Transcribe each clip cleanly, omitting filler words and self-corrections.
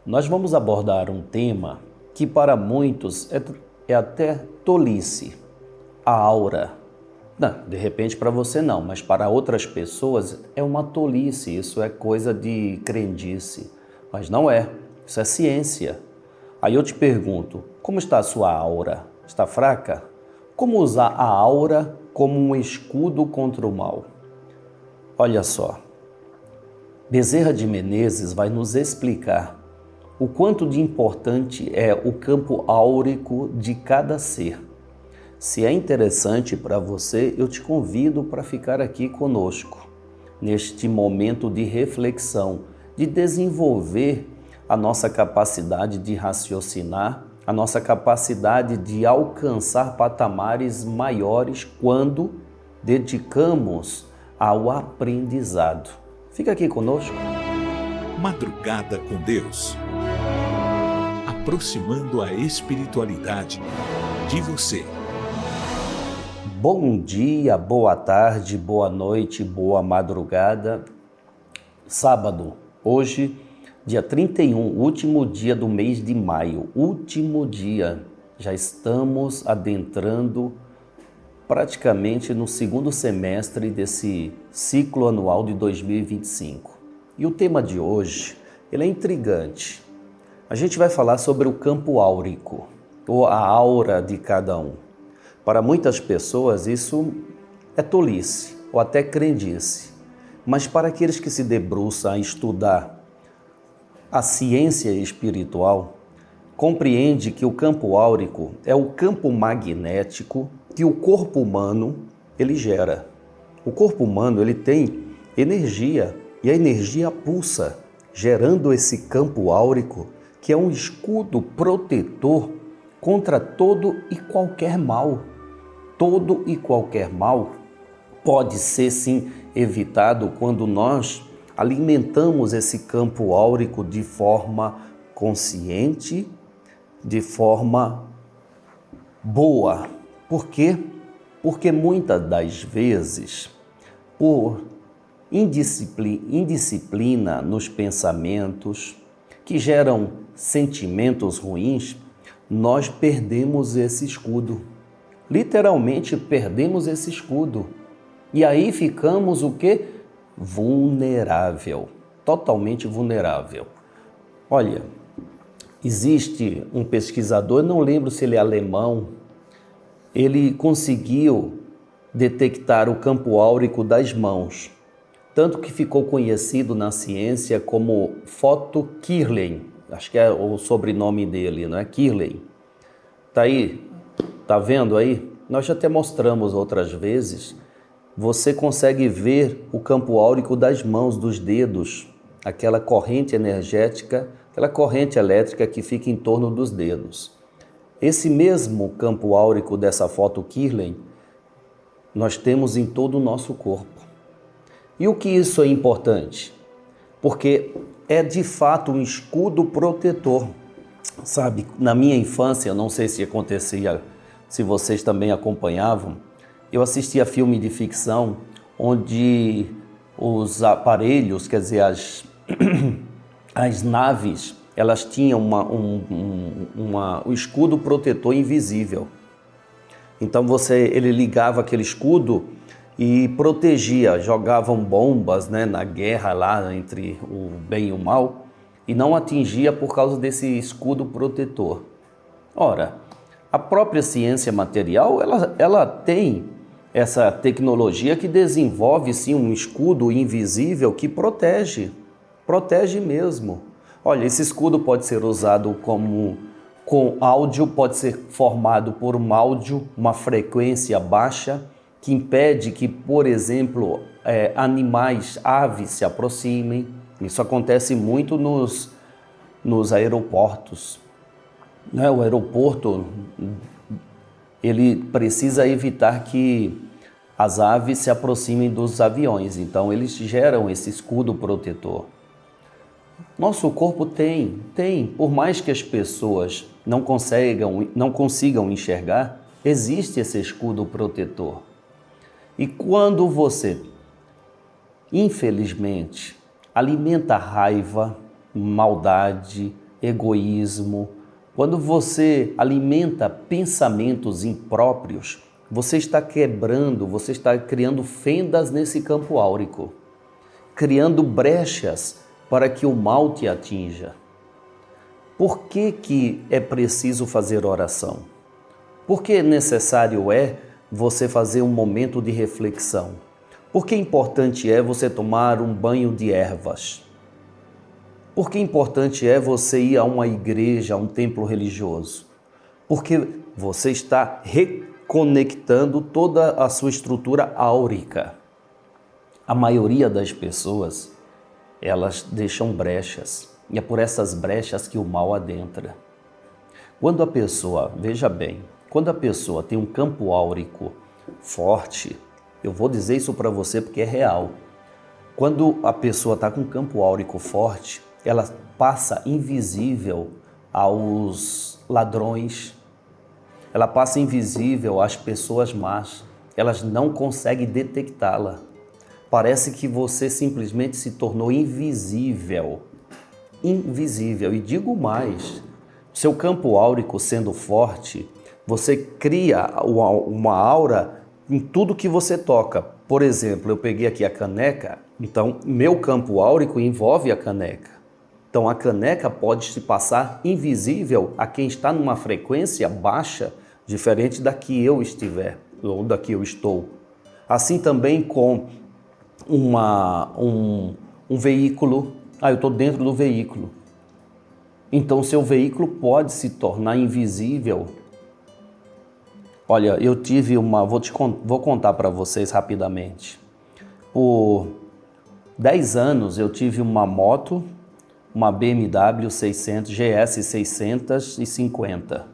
Nós vamos abordar um tema que para muitos é até tolice, a aura. Não, de repente para você não, mas para outras pessoas é uma tolice, isso é coisa de crendice. Mas não é, isso é ciência. Aí eu te pergunto, como está a sua aura? Está fraca? Como usar a aura como um escudo contra o mal? Olha só, Bezerra de Menezes vai nos explicar o quanto de importante é o campo áurico de cada ser. Se é interessante para você, eu te convido para ficar aqui conosco, neste momento de reflexão, de desenvolver a nossa capacidade de raciocinar, a nossa capacidade de alcançar patamares maiores quando dedicamos ao aprendizado. Fica aqui conosco. Madrugada com Deus. Aproximando a espiritualidade de você. Bom dia, boa tarde, boa noite, boa madrugada. Sábado, hoje, dia 31, último dia do mês de maio. Último dia. Já estamos adentrando praticamente no segundo semestre desse ciclo anual de 2025. E o tema de hoje, ele é intrigante. A gente vai falar sobre o campo áurico, ou a aura de cada um. Para muitas pessoas isso é tolice, ou até crendice. Mas para aqueles que se debruçam a estudar a ciência espiritual, compreende que o campo áurico é o campo magnético que o corpo humano ele gera. O corpo humano ele tem energia e a energia pulsa, gerando esse campo áurico que é um escudo protetor contra todo e qualquer mal. Todo e qualquer mal pode ser sim evitado quando nós alimentamos esse campo áurico de forma consciente, de forma boa. Por quê? Porque muitas das vezes, por indisciplina nos pensamentos, que geram sentimentos ruins, nós perdemos esse escudo. Literalmente perdemos esse escudo. E aí ficamos o quê? Vulnerável. Totalmente vulnerável. Olha, existe um pesquisador, não lembro se ele é alemão, ele conseguiu detectar o campo áurico das mãos, tanto que ficou conhecido na ciência como Otto Kirlen, acho que é o sobrenome dele, não é? Kirlen. Tá aí, tá vendo aí? Nós já até mostramos outras vezes. Você consegue ver o campo áurico das mãos, dos dedos, aquela corrente energética, aquela corrente elétrica que fica em torno dos dedos. Esse mesmo campo áurico dessa foto Kirlen, nós temos em todo o nosso corpo. E o que isso é importante? Porque é de fato um escudo protetor. Sabe, na minha infância, eu não sei se acontecia, se vocês também acompanhavam, eu assistia filme de ficção onde os aparelhos, quer dizer, as naves, elas tinham um escudo protetor invisível. Então ele ligava aquele escudo e protegia, jogavam bombas, né, na guerra lá entre o bem e o mal e não atingia por causa desse escudo protetor. Ora, a própria ciência material, ela tem essa tecnologia que desenvolve sim um escudo invisível que protege mesmo. Olha, esse escudo pode ser usado com áudio, pode ser formado por um áudio, uma frequência baixa, que impede que, por exemplo, animais, aves se aproximem. Isso acontece muito nos aeroportos. Né? O aeroporto ele precisa evitar que as aves se aproximem dos aviões, então eles geram esse escudo protetor. Nosso corpo tem, por mais que as pessoas não consigam enxergar, existe esse escudo protetor. E quando você, infelizmente, alimenta raiva, maldade, egoísmo, quando você alimenta pensamentos impróprios, você está quebrando, você está criando fendas nesse campo áurico, criando brechas para que o mal te atinja. Por que é preciso fazer oração? Por que necessário é você fazer um momento de reflexão? Por que importante é você tomar um banho de ervas? Por que importante é você ir a uma igreja, a um templo religioso? Porque você está reconectando toda a sua estrutura áurica. A maioria das pessoas, elas deixam brechas, e é por essas brechas que o mal adentra. Quando a pessoa, veja bem, quando a pessoa tem um campo áurico forte, eu vou dizer isso para você porque é real. Quando a pessoa está com um campo áurico forte, ela passa invisível aos ladrões, ela passa invisível às pessoas más, elas não conseguem detectá-la. Parece que você simplesmente se tornou invisível. Invisível. E digo mais, seu campo áurico sendo forte, você cria uma aura em tudo que você toca. Por exemplo, eu peguei aqui a caneca, então meu campo áurico envolve a caneca. Então a caneca pode se passar invisível a quem está numa frequência baixa, diferente da que eu estiver, ou da que eu estou. Assim também com um veículo, eu estou dentro do veículo. Então seu veículo pode se tornar invisível. Olha, eu tive vou contar para vocês rapidamente. Por 10 anos eu tive uma moto, uma BMW 600, GS 650.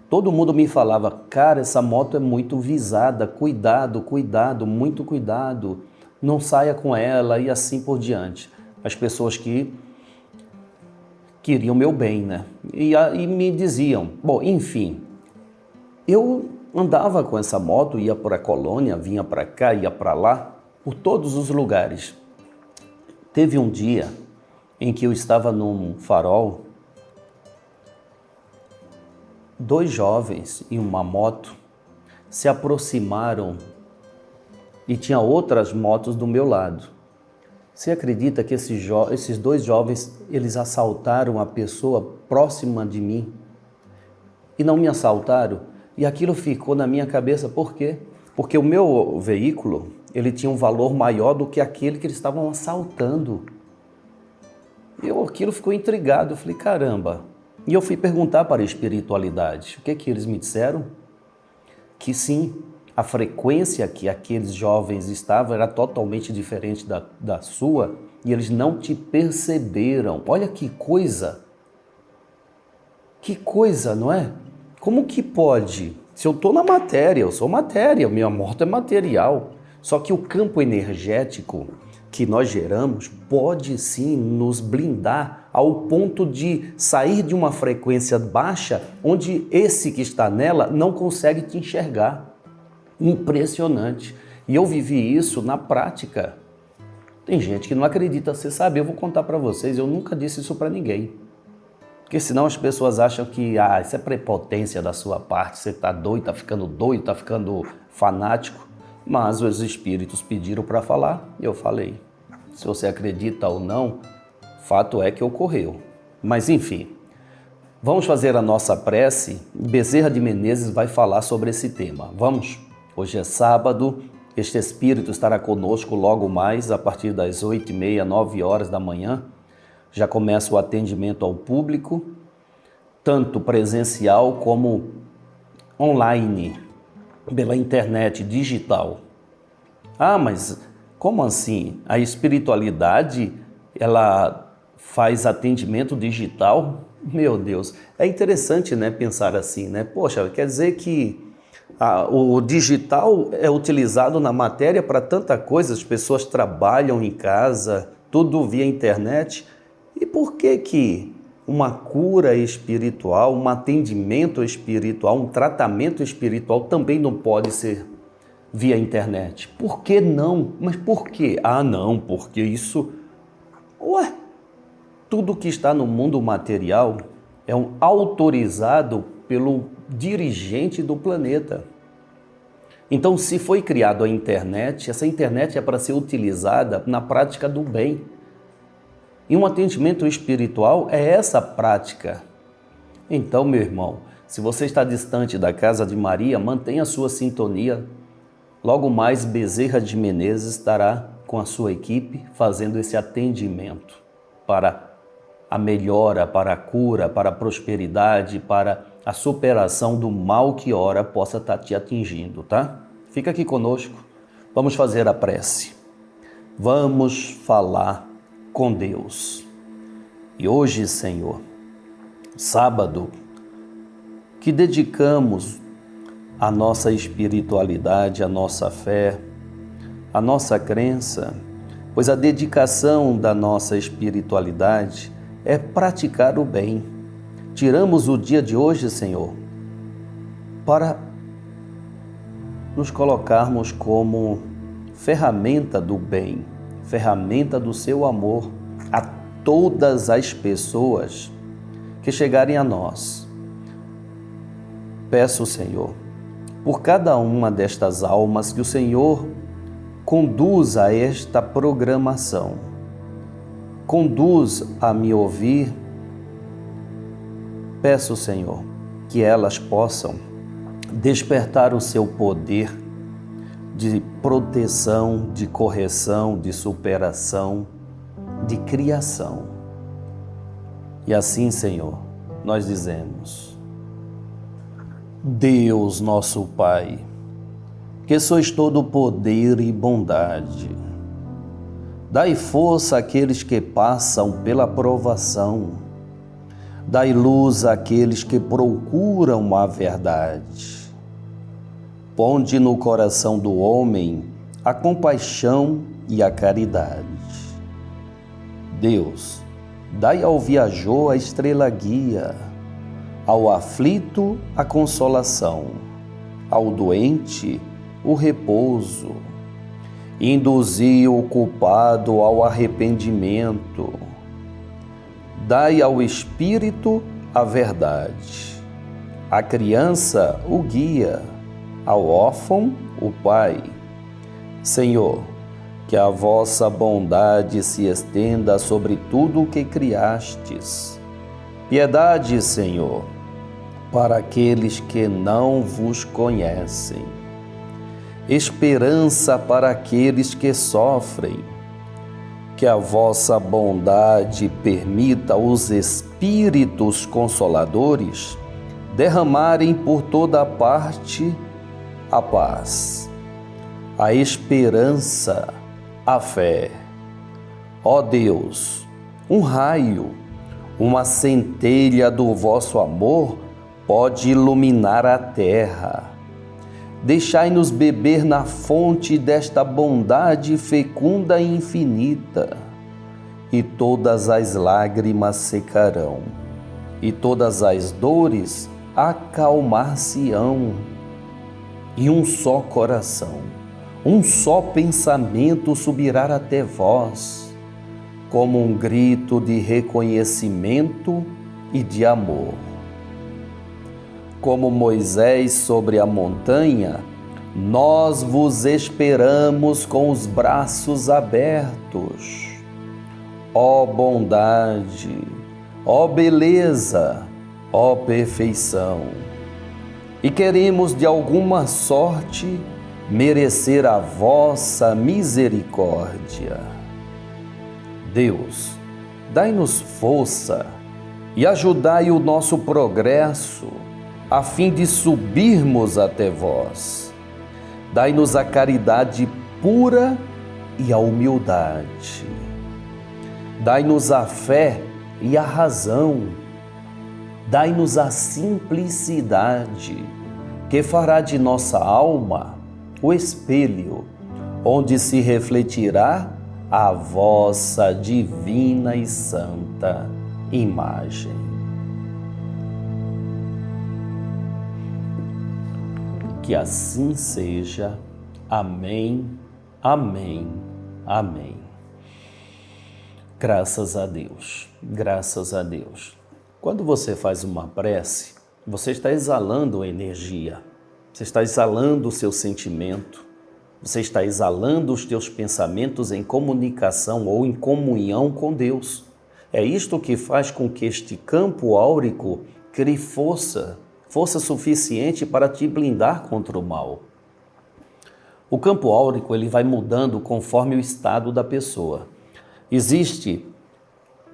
Todo mundo me falava, cara, essa moto é muito visada, cuidado, cuidado, muito cuidado, não saia com ela e assim por diante. As pessoas que queriam meu bem, né? E me diziam, bom, enfim, eu andava com essa moto, ia para a colônia, vinha para cá, ia para lá, por todos os lugares. Teve um dia em que eu estava num farol, 2 jovens em uma moto se aproximaram e tinha outras motos do meu lado. Você acredita que esses 2 jovens, eles assaltaram a pessoa próxima de mim e não me assaltaram? E aquilo ficou na minha cabeça, por quê? Porque o meu veículo, ele tinha um valor maior do que aquele que eles estavam assaltando. Aquilo ficou intrigado, eu falei, caramba. E eu fui perguntar para a espiritualidade, o que eles me disseram? Que sim, a frequência que aqueles jovens estavam era totalmente diferente da sua e eles não te perceberam. Olha que coisa! Que coisa, não é? Como que pode? Se eu estou na matéria, eu sou matéria, minha moto é material. Só que o campo energético que nós geramos pode sim nos blindar ao ponto de sair de uma frequência baixa onde esse que está nela não consegue te enxergar. Impressionante. E eu vivi isso na prática. Tem gente que não acredita, você sabe, eu vou contar para vocês, eu nunca disse isso para ninguém. Porque senão as pessoas acham que isso é prepotência da sua parte, você está doido, está ficando fanático. Mas os espíritos pediram para falar e eu falei. Se você acredita ou não, fato é que ocorreu. Mas enfim, vamos fazer a nossa prece. Bezerra de Menezes vai falar sobre esse tema. Vamos? Hoje é sábado, este espírito estará conosco logo mais a partir das 8h30, 9 horas da manhã. Já começa o atendimento ao público, tanto presencial como online, pela internet digital. Mas como assim? A espiritualidade, ela faz atendimento digital? Meu Deus, é interessante, né, pensar assim, né? Poxa, quer dizer que o digital é utilizado na matéria para tanta coisa, as pessoas trabalham em casa, tudo via internet. E por que uma cura espiritual, um atendimento espiritual, um tratamento espiritual também não pode ser via internet? Por que não? Mas por quê? Não, porque isso... Tudo que está no mundo material é autorizado pelo dirigente do planeta. Então, se foi criado a internet, essa internet é para ser utilizada na prática do bem. E um atendimento espiritual é essa prática. Então, meu irmão, se você está distante da casa de Maria, mantenha a sua sintonia. Logo mais, Bezerra de Menezes estará com a sua equipe fazendo esse atendimento para a melhora, para a cura, para a prosperidade, para a superação do mal que ora possa estar te atingindo, tá? Fica aqui conosco, vamos fazer a prece. Vamos falar com Deus. E hoje, Senhor, sábado, que dedicamos a nossa espiritualidade, a nossa fé, a nossa crença, pois a dedicação da nossa espiritualidade é praticar o bem. Tiramos o dia de hoje, Senhor, para nos colocarmos como ferramenta do bem, ferramenta do seu amor a todas as pessoas que chegarem a nós. Peço, Senhor, por cada uma destas almas que o Senhor conduza a esta programação, conduz a me ouvir. Peço, Senhor, que elas possam despertar o seu poder de proteção, de correção, de superação, de criação. E assim, Senhor, nós dizemos: Deus, nosso Pai, que sois todo poder e bondade, dai força àqueles que passam pela provação, dai luz àqueles que procuram a verdade. Ponde no coração do homem a compaixão e a caridade. Deus, dai ao viajor a estrela guia, ao aflito a consolação, ao doente o repouso, induzi o culpado ao arrependimento, dai ao espírito a verdade, à criança o guia, ao órfão o pai. Senhor, que a vossa bondade se estenda sobre tudo o que criastes. Piedade, Senhor, para aqueles que não vos conhecem. Esperança para aqueles que sofrem. Que a vossa bondade permita os Espíritos Consoladores derramarem por toda parte a paz, a esperança, a fé. Ó Deus, um raio, uma centelha do vosso amor pode iluminar a terra. Deixai-nos beber na fonte desta bondade fecunda e infinita, e todas as lágrimas secarão, e todas as dores acalmar-se-ão, e um só coração, um só pensamento subirá até vós, como um grito de reconhecimento e de amor. Como Moisés sobre a montanha, nós vos esperamos com os braços abertos. Ó bondade, ó beleza, ó perfeição. E queremos de alguma sorte merecer a vossa misericórdia. Deus, dai-nos força e ajudai o nosso progresso, a fim de subirmos até vós. Dai-nos a caridade pura e a humildade. Dai-nos a fé e a razão. Dai-nos a simplicidade, que fará de nossa alma o espelho, onde se refletirá a vossa divina e santa imagem. Que assim seja. Amém, amém, amém. Graças a Deus, graças a Deus. Quando você faz uma prece, você está exalando energia, você está exalando o seu sentimento, você está exalando os teus pensamentos em comunicação ou em comunhão com Deus. É isto que faz com que este campo áurico crie força suficiente para te blindar contra o mal. O campo áurico ele vai mudando conforme o estado da pessoa. Existe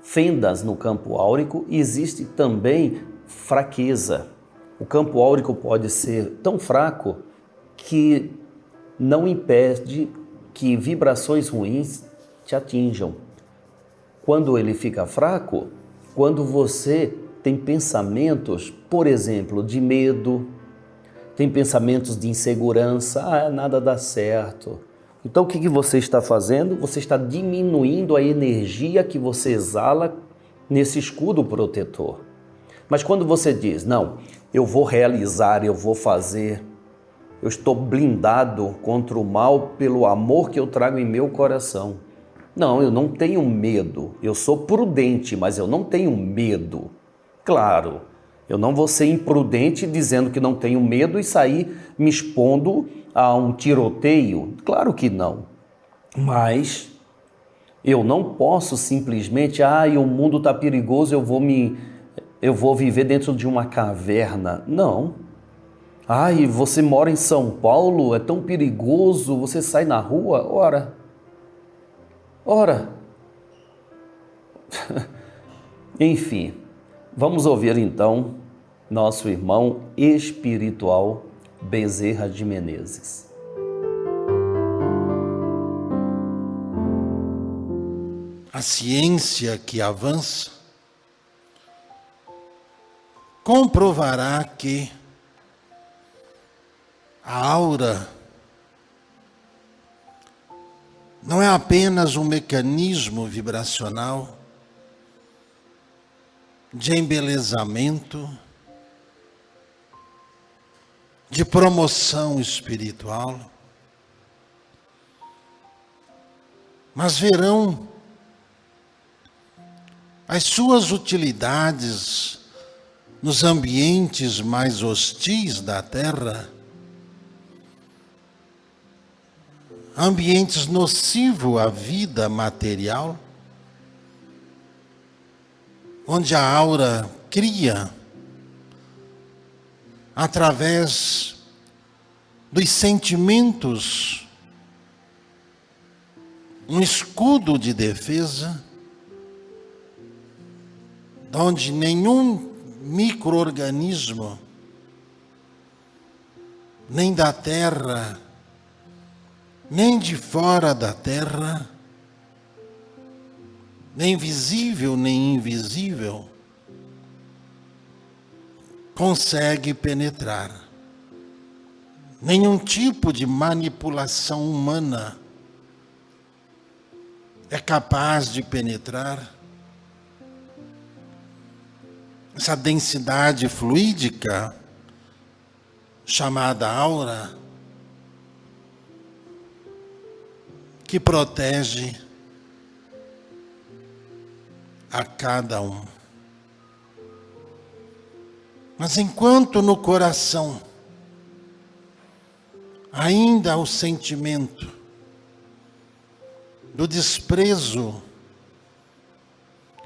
fendas no campo áurico e existe também fraqueza. O campo áurico pode ser tão fraco que não impede que vibrações ruins te atinjam. Quando ele fica fraco, quando você tem pensamentos, por exemplo, de medo, tem pensamentos de insegurança, nada dá certo. Então o que você está fazendo? Você está diminuindo a energia que você exala nesse escudo protetor. Mas quando você diz, não, eu vou realizar, eu vou fazer, eu estou blindado contra o mal pelo amor que eu trago em meu coração. Não, eu não tenho medo, eu sou prudente, mas eu não tenho medo. Claro, eu não vou ser imprudente dizendo que não tenho medo e sair me expondo a um tiroteio. Claro que não. Mas eu não posso simplesmente, o mundo está perigoso, eu vou viver dentro de uma caverna. Não. Você mora em São Paulo, é tão perigoso, você sai na rua? Ora. Enfim, vamos ouvir então nosso irmão espiritual Bezerra de Menezes. A ciência que avança comprovará que a aura não é apenas um mecanismo vibracional de embelezamento, de promoção espiritual, mas verão as suas utilidades nos ambientes mais hostis da Terra, ambientes nocivos à vida material, onde a aura cria, através dos sentimentos, um escudo de defesa, onde nenhum micro-organismo, nem da terra, nem de fora da terra, nem visível nem invisível, consegue penetrar. Nenhum tipo de manipulação humana é capaz de penetrar essa densidade fluídica chamada aura, que protege a cada um. Mas enquanto no coração ainda há o sentimento do desprezo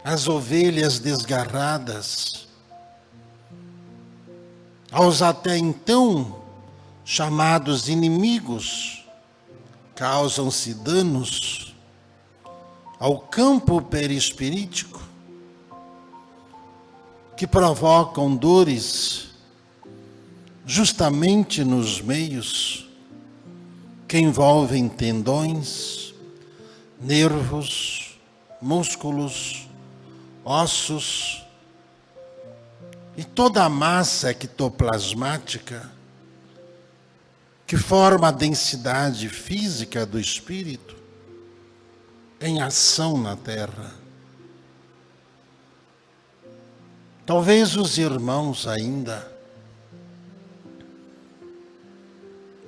às ovelhas desgarradas, aos até então chamados inimigos, causam-se danos ao campo perispirítico, que provocam dores justamente nos meios que envolvem tendões, nervos, músculos, ossos e toda a massa ectoplasmática que forma a densidade física do espírito em ação na Terra. Talvez os irmãos ainda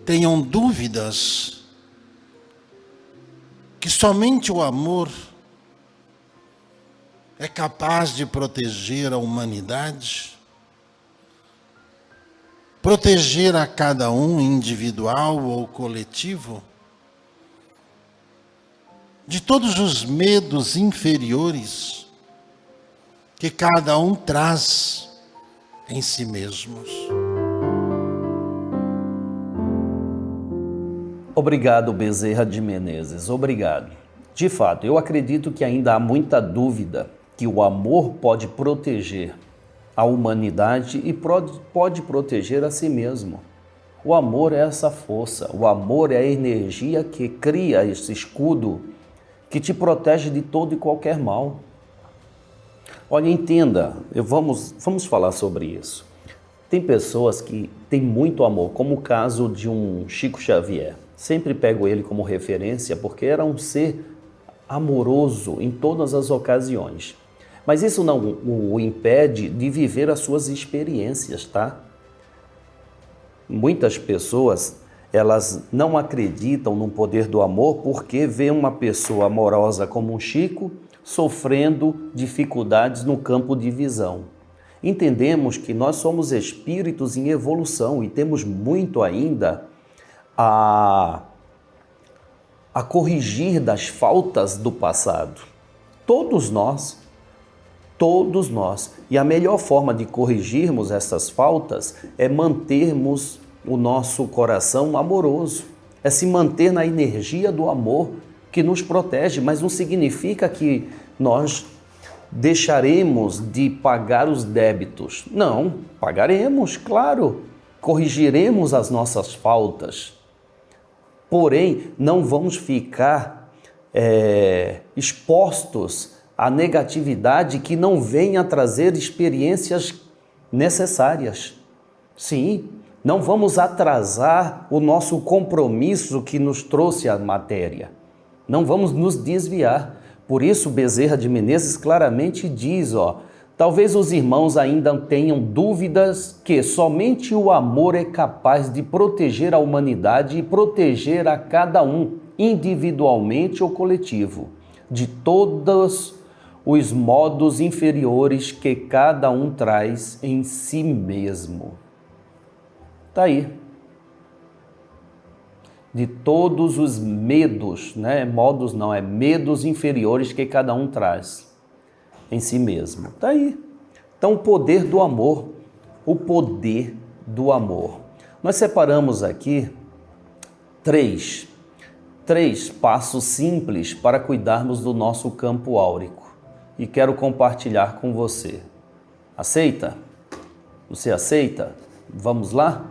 tenham dúvidas que somente o amor é capaz de proteger a humanidade? Proteger a cada um, individual ou coletivo? De todos os medos inferiores que cada um traz em si mesmos. Obrigado, Bezerra de Menezes, obrigado. De fato, eu acredito que ainda há muita dúvida que o amor pode proteger a humanidade e pode proteger a si mesmo. O amor é essa força, o amor é a energia que cria esse escudo que te protege de todo e qualquer mal. Olha, entenda, vamos falar sobre isso. Tem pessoas que têm muito amor, como o caso de um Chico Xavier. Sempre pego ele como referência porque era um ser amoroso em todas as ocasiões. Mas isso não o impede de viver as suas experiências, tá? Muitas pessoas, elas não acreditam no poder do amor porque vê uma pessoa amorosa como um Chico sofrendo dificuldades no campo de visão. Entendemos que nós somos espíritos em evolução e temos muito ainda a corrigir das faltas do passado. Todos nós. E a melhor forma de corrigirmos essas faltas é mantermos o nosso coração amoroso, é se manter na energia do amor que nos protege, mas não significa que nós deixaremos de pagar os débitos. Não, pagaremos, claro, corrigiremos as nossas faltas, porém não vamos ficar expostos à negatividade que não venha trazer experiências necessárias. Sim, não vamos atrasar o nosso compromisso que nos trouxe a matéria. Não vamos nos desviar. Por isso, Bezerra de Menezes claramente diz, talvez os irmãos ainda tenham dúvidas que somente o amor é capaz de proteger a humanidade e proteger a cada um, individualmente ou coletivo, de todos os modos inferiores que cada um traz em si mesmo. Está aí. De todos os medos, modos não, medos inferiores que cada um traz em si mesmo. Está aí. Então, o poder do amor. Nós separamos aqui três passos simples para cuidarmos do nosso campo áurico. E quero compartilhar com você. Aceita? Você aceita? Vamos lá?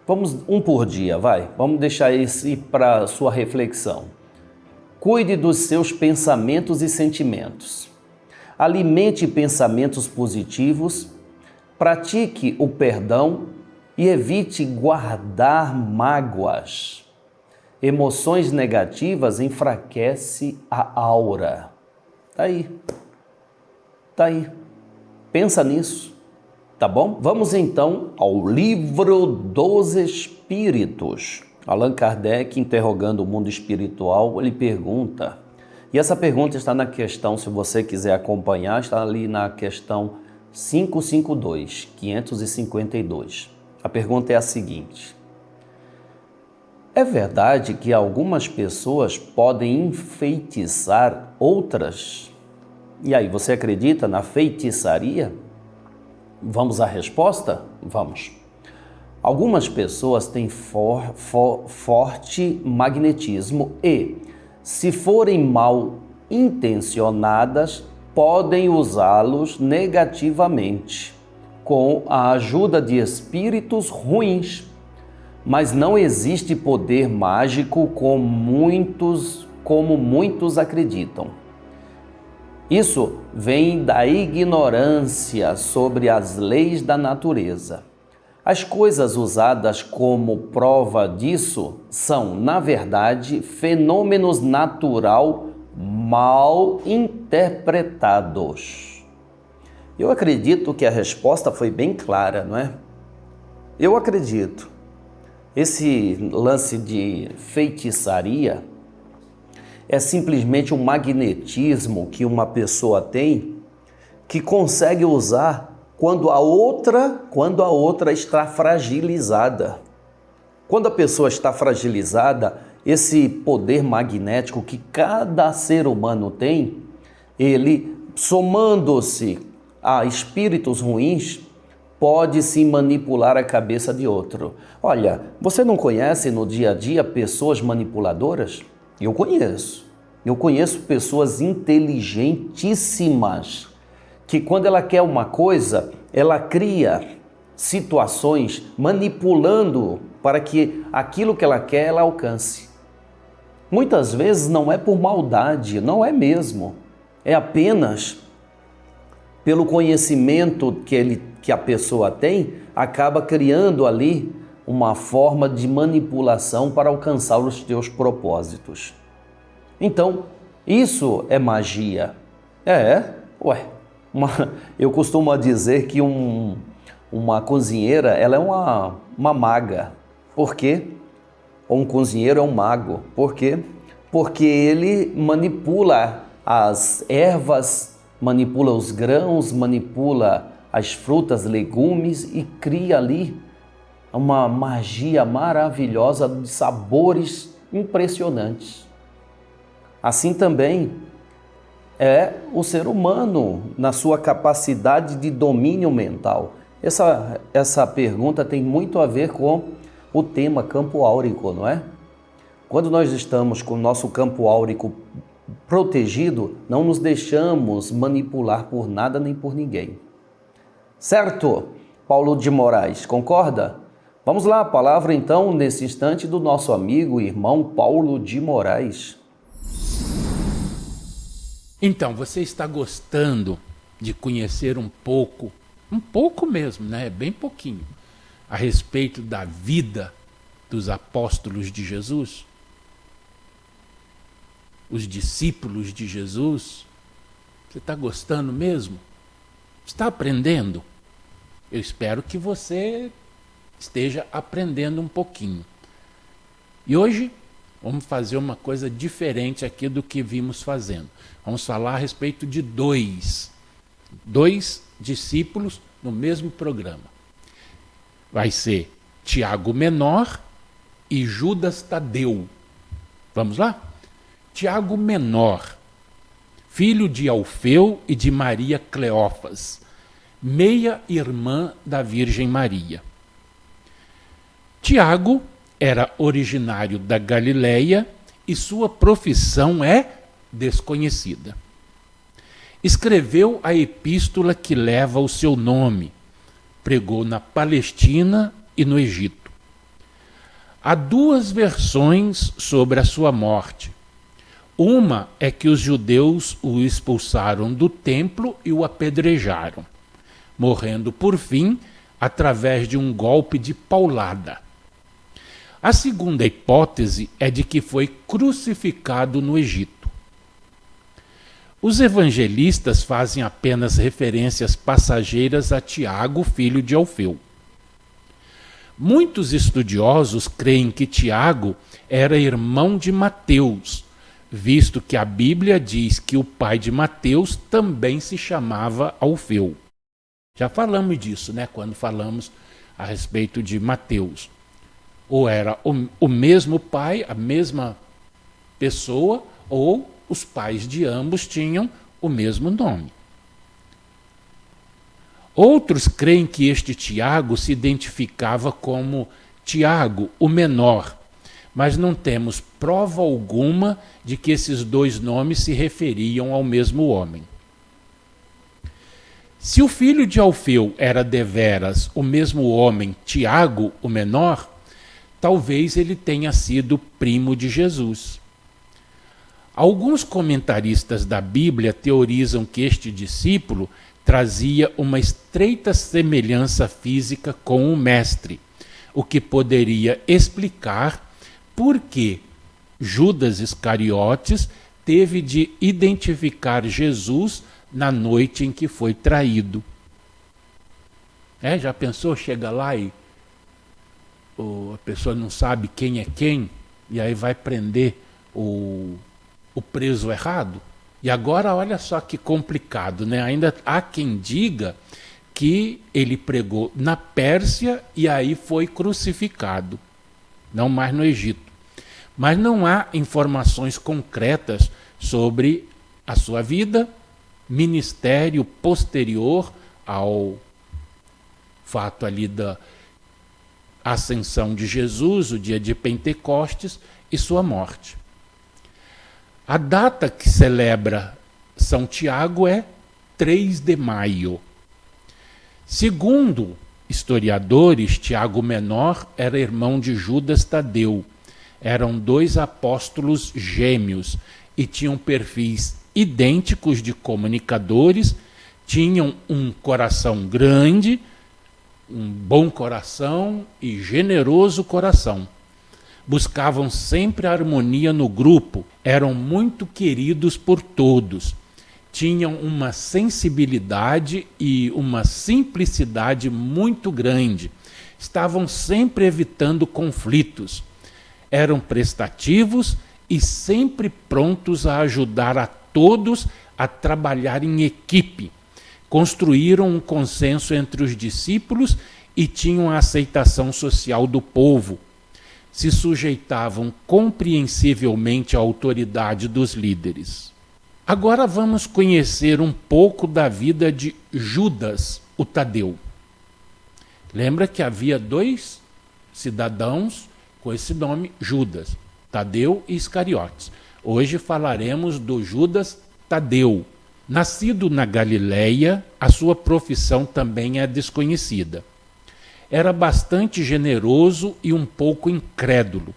Vamos um por dia, vai. Vamos deixar esse para sua reflexão. Cuide dos seus pensamentos e sentimentos. Alimente pensamentos positivos, pratique o perdão e evite guardar mágoas. Emoções negativas enfraquecem a aura. Tá aí. Pensa nisso. Tá bom? Vamos então ao Livro dos Espíritos. Allan Kardec, interrogando o mundo espiritual, ele pergunta, e essa pergunta está na questão, se você quiser acompanhar, está ali na questão 552. A pergunta é a seguinte: é verdade que algumas pessoas podem enfeitiçar outras? E aí, você acredita na feitiçaria? Vamos à resposta? Vamos. Algumas pessoas têm forte magnetismo e, se forem mal intencionadas, podem usá-los negativamente, com a ajuda de espíritos ruins. Mas não existe poder mágico como muitos acreditam. Isso vem da ignorância sobre as leis da natureza. As coisas usadas como prova disso são, na verdade, fenômenos naturais mal interpretados. Eu acredito que a resposta foi bem clara, não é? Eu acredito. Esse lance de feitiçaria é simplesmente um magnetismo que uma pessoa tem que consegue usar quando a outra está fragilizada. Quando a pessoa está fragilizada, esse poder magnético que cada ser humano tem, ele, somando-se a espíritos ruins, pode se manipular a cabeça de outro. Olha, você não conhece no dia a dia pessoas manipuladoras? Eu conheço. Eu conheço pessoas inteligentíssimas que quando ela quer uma coisa, ela cria situações manipulando para que aquilo que ela quer, ela alcance. Muitas vezes não é por maldade, não é mesmo. É apenas pelo conhecimento que a pessoa tem, acaba criando ali uma forma de manipulação para alcançar os teus propósitos. Então, isso é magia. Eu costumo dizer que uma cozinheira, ela é uma maga. Por quê? Ou um cozinheiro é um mago. Por quê? Porque ele manipula as ervas, manipula os grãos, manipula as frutas, legumes e cria ali uma magia maravilhosa de sabores impressionantes. Assim também é o ser humano na sua capacidade de domínio mental. Essa pergunta tem muito a ver com o tema campo áurico, não é? Quando nós estamos com o nosso campo áurico protegido, não nos deixamos manipular por nada nem por ninguém. Certo, Paulo de Moraes, concorda? Vamos lá, a palavra então, nesse instante, do nosso amigo e irmão Paulo de Moraes. Então, você está gostando de conhecer um pouco mesmo, né? Bem pouquinho, a respeito da vida dos apóstolos de Jesus? Os discípulos de Jesus? Você está gostando mesmo? Está aprendendo? Eu espero que você esteja aprendendo um pouquinho. E hoje vamos fazer uma coisa diferente aqui do que vimos fazendo. Vamos falar a respeito de dois discípulos no mesmo programa. Vai ser Tiago Menor e Judas Tadeu. Vamos lá? Tiago Menor, filho de Alfeu e de Maria Cleófas, meia-irmã da Virgem Maria. Tiago era originário da Galileia e sua profissão é desconhecida. Escreveu a epístola que leva o seu nome. Pregou na Palestina e no Egito. Há duas versões sobre a sua morte. Uma é que os judeus o expulsaram do templo e o apedrejaram, morrendo por fim através de um golpe de paulada. A segunda hipótese é de que foi crucificado no Egito. Os evangelistas fazem apenas referências passageiras a Tiago, filho de Alfeu. Muitos estudiosos creem que Tiago era irmão de Mateus, visto que a Bíblia diz que o pai de Mateus também se chamava Alfeu. Já falamos disso, né, quando falamos a respeito de Mateus. Ou era o mesmo pai, a mesma pessoa, ou os pais de ambos tinham o mesmo nome. Outros creem que este Tiago se identificava como Tiago, o menor, mas não temos prova alguma de que esses dois nomes se referiam ao mesmo homem. Se o filho de Alfeu era deveras o mesmo homem, Tiago, o menor, talvez ele tenha sido primo de Jesus. Alguns comentaristas da Bíblia teorizam que este discípulo trazia uma estreita semelhança física com o mestre, o que poderia explicar por que Judas Iscariotes teve de identificar Jesus na noite em que foi traído. Já pensou? Chega lá e a pessoa não sabe quem é quem, e aí vai prender o o preso errado. E agora olha só que complicado, né? Ainda há quem diga que ele pregou na Pérsia e aí foi crucificado, não mais no Egito. Mas não há informações concretas sobre a sua vida, ministério posterior ao fato ali da ascensão de Jesus, o dia de Pentecostes e sua morte. A data que celebra São Tiago é 3 de maio. Segundo historiadores, Tiago Menor era irmão de Judas Tadeu. Eram 2 apóstolos gêmeos e tinham perfis idênticos de comunicadores, tinham um coração grande, um bom coração e generoso coração. Buscavam sempre a harmonia no grupo, eram muito queridos por todos. Tinham uma sensibilidade e uma simplicidade muito grande. Estavam sempre evitando conflitos. Eram prestativos e sempre prontos a ajudar a todos a trabalhar em equipe. Construíram um consenso entre os discípulos e tinham a aceitação social do povo. Se sujeitavam compreensivelmente à autoridade dos líderes. Agora vamos conhecer um pouco da vida de Judas, o Tadeu. Lembra que havia 2 cidadãos com esse nome, Judas, Tadeu e Iscariotes. Hoje falaremos do Judas Tadeu. Nascido na Galileia, a sua profissão também é desconhecida. Era bastante generoso e um pouco incrédulo.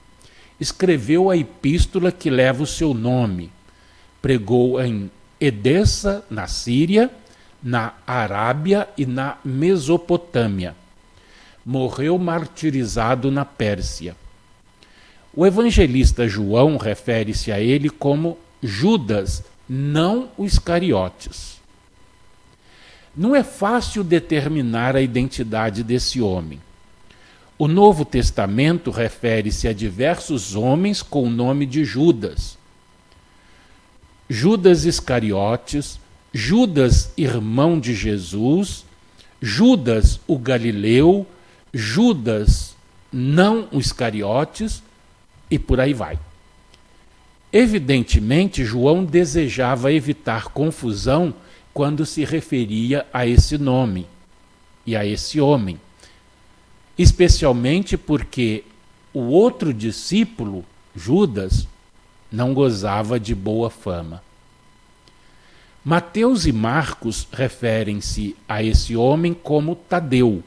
Escreveu a epístola que leva o seu nome. Pregou em Edessa, na Síria, na Arábia e na Mesopotâmia. Morreu martirizado na Pérsia. O evangelista João refere-se a ele como Judas, não o Iscariotes. Não é fácil determinar a identidade desse homem. O Novo Testamento refere-se a diversos homens com o nome de Judas. Judas Iscariotes, Judas, irmão de Jesus, Judas o Galileu, Judas, não o Iscariotes, e por aí vai. Evidentemente, João desejava evitar confusão quando se referia a esse nome e a esse homem, especialmente porque o outro discípulo, Judas, não gozava de boa fama. Mateus e Marcos referem-se a esse homem como Tadeu.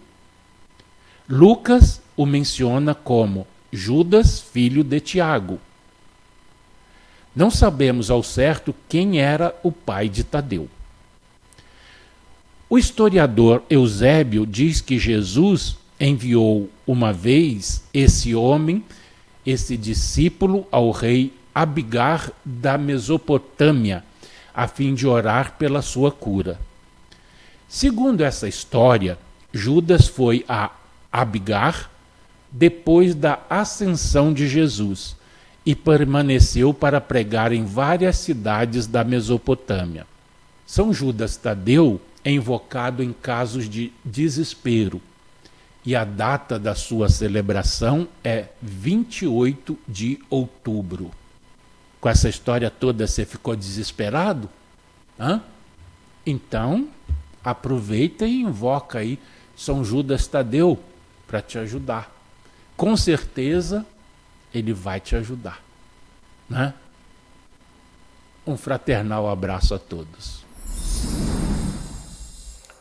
Lucas o menciona como Judas, filho de Tiago. Não sabemos ao certo quem era o pai de Tadeu. O historiador Eusébio diz que Jesus enviou uma vez esse homem, esse discípulo, ao rei Abigar da Mesopotâmia, a fim de orar pela sua cura. Segundo essa história, Judas foi a Abigar depois da ascensão de Jesus e permaneceu para pregar em várias cidades da Mesopotâmia. São Judas Tadeu é invocado em casos de desespero e a data da sua celebração é 28 de outubro. Com essa história toda você ficou desesperado? Então, aproveita e invoca aí São Judas Tadeu para te ajudar. Com certeza ele vai te ajudar, né? Um fraternal abraço a todos.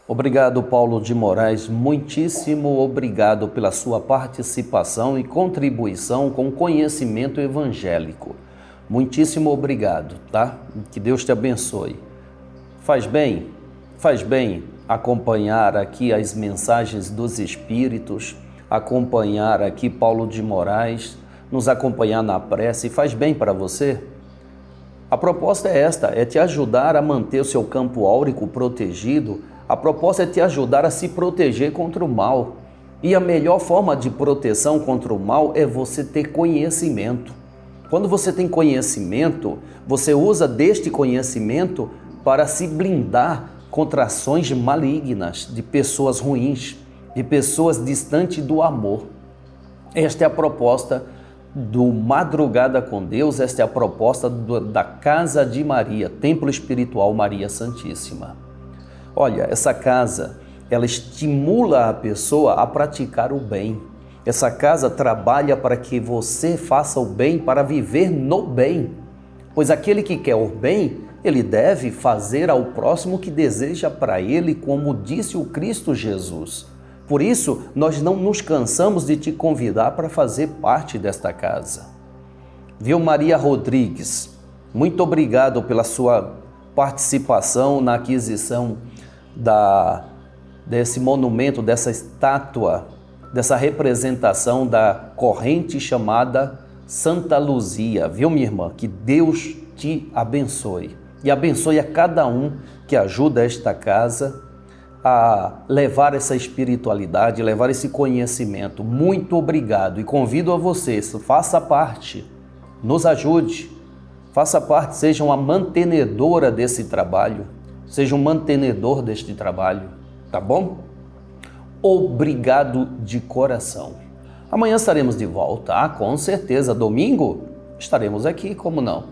Obrigado, Paulo de Moraes, muitíssimo obrigado pela sua participação e contribuição com o conhecimento evangélico. Muitíssimo obrigado, tá? Que Deus te abençoe. Faz bem acompanhar aqui as mensagens dos Espíritos, acompanhar aqui Paulo de Moraes, nos acompanhar na prece. Faz bem para você? A proposta é esta, é te ajudar a manter o seu campo áurico protegido. A proposta é te ajudar a se proteger contra o mal. E a melhor forma de proteção contra o mal é você ter conhecimento. Quando você tem conhecimento, você usa deste conhecimento para se blindar contra ações malignas de pessoas ruins, de pessoas distantes do amor. Esta é a proposta do Madrugada com Deus, esta é a proposta da Casa de Maria, Templo Espiritual Maria Santíssima. Olha, essa casa, ela estimula a pessoa a praticar o bem. Essa casa trabalha para que você faça o bem, para viver no bem. Pois aquele que quer o bem, ele deve fazer ao próximo o que deseja para ele, como disse o Cristo Jesus. Por isso, nós não nos cansamos de te convidar para fazer parte desta casa. Viu, Maria Rodrigues? Muito obrigado pela sua participação na aquisição desse monumento, dessa estátua, dessa representação da corrente chamada Santa Luzia. Viu, minha irmã? Que Deus te abençoe. E abençoe a cada um que ajuda esta casa a levar essa espiritualidade, levar esse conhecimento. Muito obrigado e convido a vocês, faça parte, nos ajude, faça parte, seja uma mantenedora desse trabalho, seja um mantenedor deste trabalho, tá bom? Obrigado de coração. Amanhã estaremos de volta, com certeza. Domingo estaremos aqui, como não?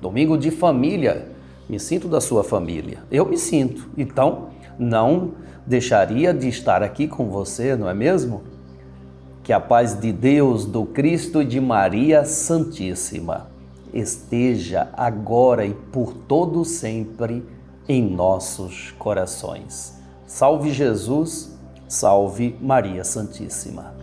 Domingo de família. Me sinto da sua família. Eu me sinto. Então, não deixaria de estar aqui com você, não é mesmo? Que a paz de Deus, do Cristo e de Maria Santíssima esteja agora e por todo sempre em nossos corações. Salve Jesus, salve Maria Santíssima.